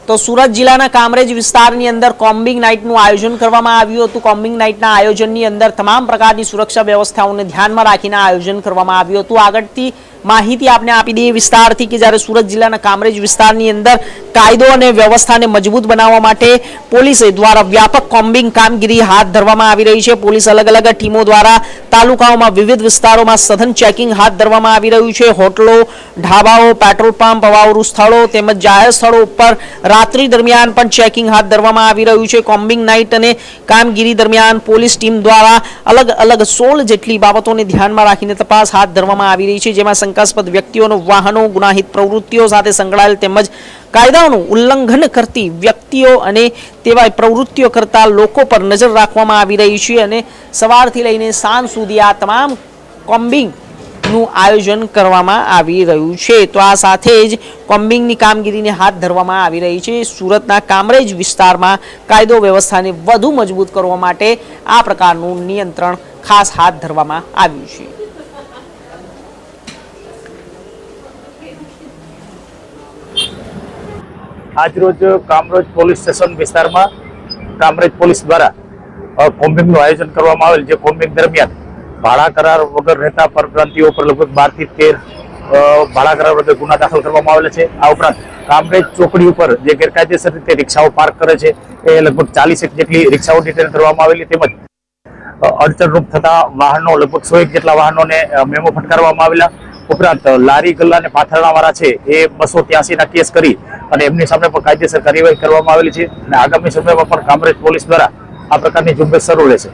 તો સુરત જિલ્લાના કામરેજ વિસ્તારની અંદર કોમ્બિંગ નાઇટનું આયોજન કરવામાં આવ્યું હતું। કોમ્બિંગ નાઇટના આયોજનની અંદર તમામ પ્રકારની સુરક્ષા વ્યવસ્થાઓને ધ્યાનમાં રાખીને આયોજન કરવામાં આવ્યું હતું। આગળથી માહિતી આપને આપી દઈએ વિસ્તારથી કે જ્યારે સુરત જિલ્લાના કામરેજ વિસ્તારની અંદર કાયદો અને વ્યવસ્થાને મજબૂત બનાવવા માટે પોલીસ દ્વારા વ્યાપક કોમ્બિંગ કામગીરી હાથ ધરવામાં આવી રહી છે। પોલીસ અલગ અલગ ટીમો દ્વારા તાલુકાઓમાં વિવિધ વિસ્તારોમાં સઘન ચેકિંગ હાથ ધરવામાં આવી રહ્યું છે। હોટલો, ઢાબાઓ, પેટ્રોલ પંપ, અવાવરૂ સ્થળો તેમજ જાહેર સ્થળો ઉપર રાત્રિ દરમિયાન પણ ચેકિંગ હાથ ધરવામાં આવી રહ્યું છે। કોમ્બિંગ નાઇટ અને કામગીરી દરમિયાન પોલીસ ટીમ દ્વારા અલગ અલગ 16 જેટલી બાબતોને ધ્યાનમાં રાખીને તપાસ હાથ ધરવામાં આવી રહી છે, જેમાં શંકાસ્પદ વ્યક્તિઓનો વાહનો, ગુનાહિત પ્રવૃત્તિઓ સાથે સંકળાયેલ તેમજ કાયદાઓનું ઉલ્લંઘન કરતી વ્યક્તિઓ અને તેવા પ્રવૃત્તિઓ કરતા લોકો પર નજર રાખવામાં આવી રહી છે અને સવારથી લઈને સાંજ સુધી આ તમામ કોમ્બિંગ નું આયોજન કરવામાં આવી રહ્યું છે। તો આ સાથે જ કોમ્બિંગની કામગીરીને હાથ ધરવામાં આવી રહી છે। સુરતના કામરેજ વિસ્તારમાં કાયદો વ્યવસ્થાને વધુ મજબૂત કરવા માટે આ પ્રકારનું નિયંત્રણ ખાસ હાથ ધરવામાં આવ્યું છે। આજરોજ કામરેજ પોલીસ સ્ટેશન વિસ્તારમાં કામરેજ પોલીસ દ્વારા કોમ્બિંગનું આયોજન કરવામાં આવેલ, જે કોમ્બિંગ દરમિયાન ભાડા કરાર વગર રહેતા પરપ્રાંતિઓ પર લગભગ 12 થી 13 ભાડા કરાર વગર ગુના દાખલ કરવામાં આવેલા છે। આ ઉપરાંત કામરેજ ચોકડી ઉપર જે ગેરકાયદેસર રીતે રિક્ષાઓ પાર્ક કરે છે એ લગભગ 40 જેટલી રિક્ષાઓ ડિટેન કરવામાં આવેલી, તેમજ અડચણરૂપ થતા વાહનો લગભગ 101 જેટલા વાહનોને મેમો ફટકારવામાં આવેલા। ઉપરાંત લારી ગલ્લા અને પાથરણાવાળા છે એ 283 ના કેસ કરી અને એમની સામે પણ કાયદેસર કાર્યવાહી કરવામાં આવેલી છે અને આગામી સમયમાં પણ કામરેજ પોલીસ દ્વારા આ પ્રકારની ઝુંબેશ શરૂ રહેશે।